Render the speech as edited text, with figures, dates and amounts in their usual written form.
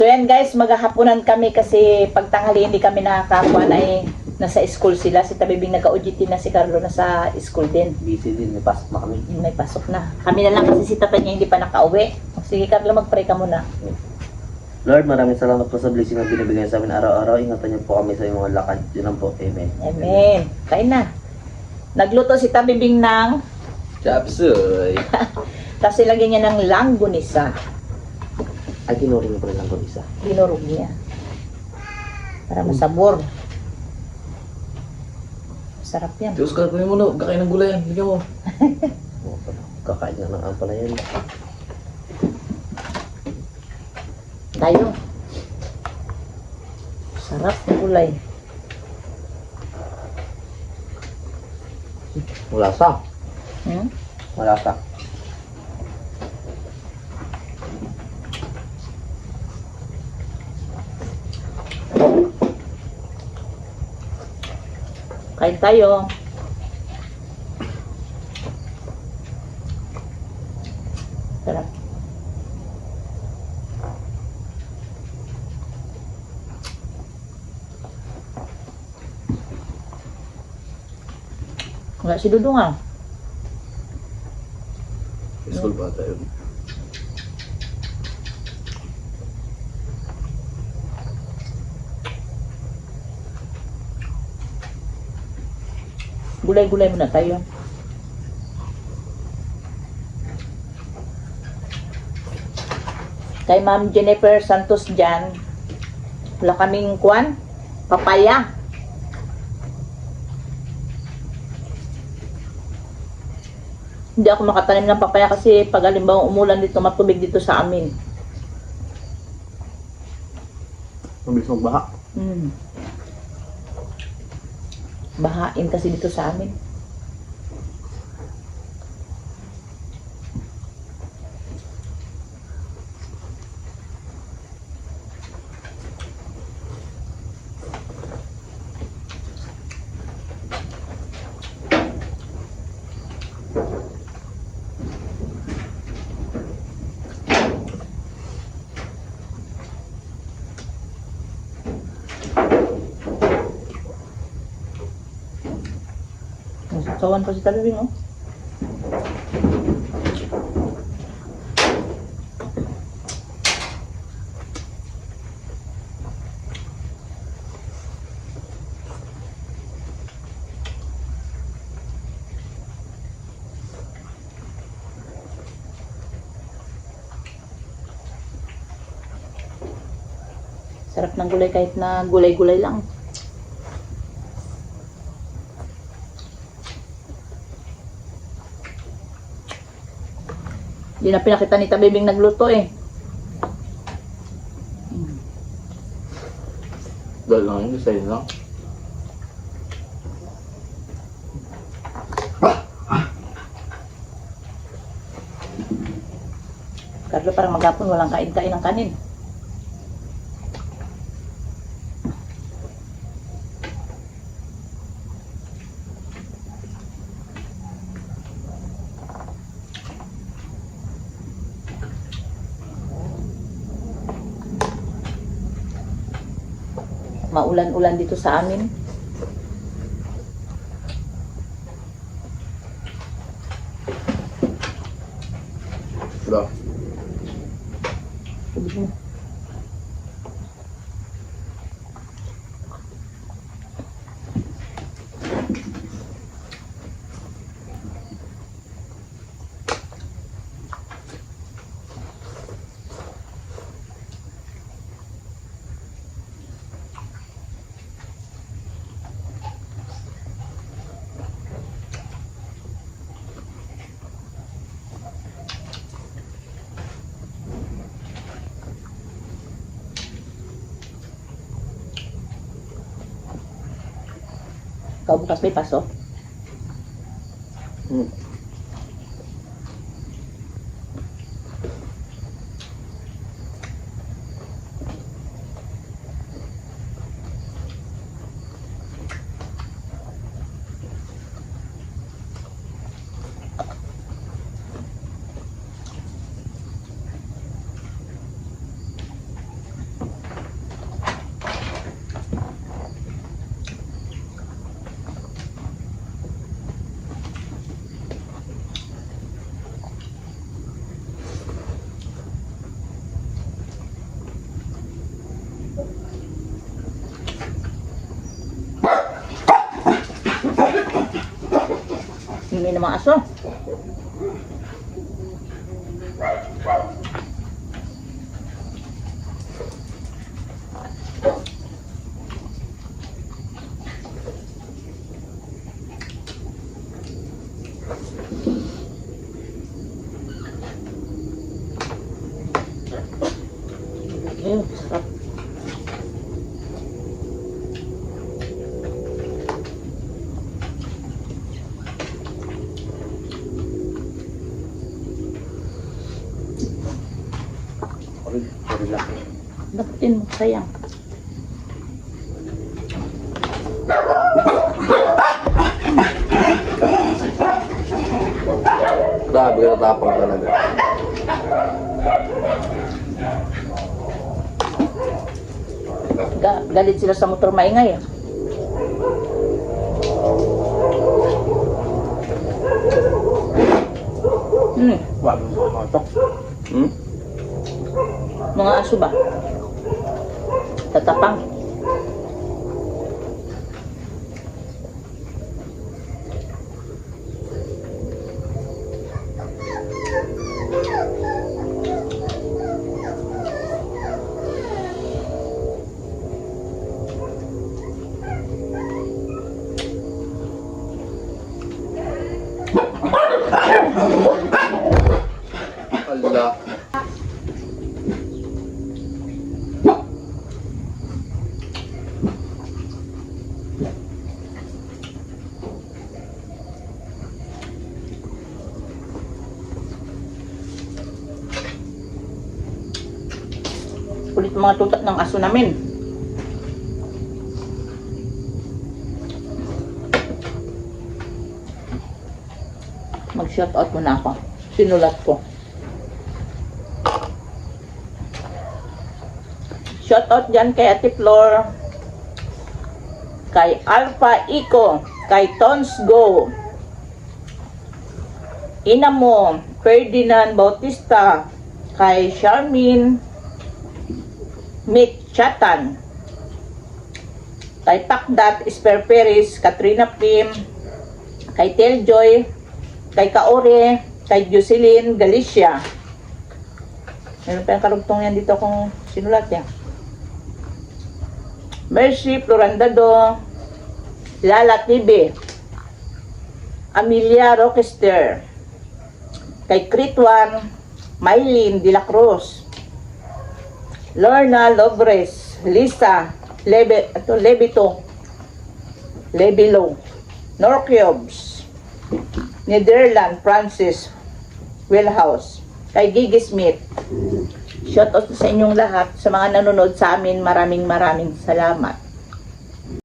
So yan guys, maghahaponan kami kasi pagtanghali hindi kami nakakakuha na nasa school sila. Si Tabibing nag-OJT na, si Carlo nasa school din. Busy din, may pasok na kami. May pasok na. Kami na lang kasi si tata niya hindi pa nakauwi. Sige Carlo, mag-pray ka muna. Lord, maraming salamat po sa blessing na binibigay sa amin araw-araw. Ingatan niyo po kami sa iyong mga lakad. Yun lang po. Amen. Amen. Kain na. Nagluto si Tabibing ng Chapsuy! tapos ilagyan niya ng langgunisa. Ay, tinuring mo pa rin lang po isa. Dinurog niya. Para masabor. Sarap yan. Si Oscar, kunin mo na. Kakain ng gulay yan. Bigyan mo. Kakain na ng ampala yan. Tayo. Sarap ng gulay. Malasa. Hmm? Malasa. Kain tayo. Sarap. Wala si Dudong ah. School pa tayo. Gulay-gulay muna tayo. Kay Ma'am Jennifer Santos dyan, wala kaming kuwan, papaya. Hindi ako makatanim ng papaya kasi pag halimbawa umulan dito, matubig dito sa amin. Mabilis magbaha. Bahain kasi dito sa amin. Sawan pa si Talibing, oh. Sarap ng gulay kahit na gulay-gulay lang. Hindi na pinakita ni Tabibing nagluto eh. Dahil lang yun, sa'yo lang. Carlo, parang maghapon walang kain-kain ng kanin. Maulan-ulan dito sa amin. Wala. Ikaw bukas may pasok. Hindi na mga aso. Ayun, sarap. Sorry lang. Dapatin mo, sayang. Grabe ka natapang talaga. Galit sila sa motor maingay. Wag mo matok. Mga aso ba? Tatapang. Allah. Kulit mga tutak ng aso namin. Mag-shoutout muna ako. Sinulat ko. Shoutout dyan kay Ate Flor, kay Alpha Eco, kay Tons Go, Inamo, Ferdinand Bautista, kay Charmin Mick Chatan, kay Pakdat Esperperis, Katrina Pim, kay Teljoy, kay Kaore, kay Jocelyn Galicia. Meron pa yung karugtong yan dito kung sinulat yan. Mercy Florandado, Lala TV, Amelia Rochester, kay Critwan, Mylene De La Cruz, Lorna Lobres, Lisa Lebito, Lebilo, Norkiobs, Netherland Francis Willhouse, kay Gigi Smith. Shoutout sa inyong lahat, sa mga nanonood sa amin, maraming salamat.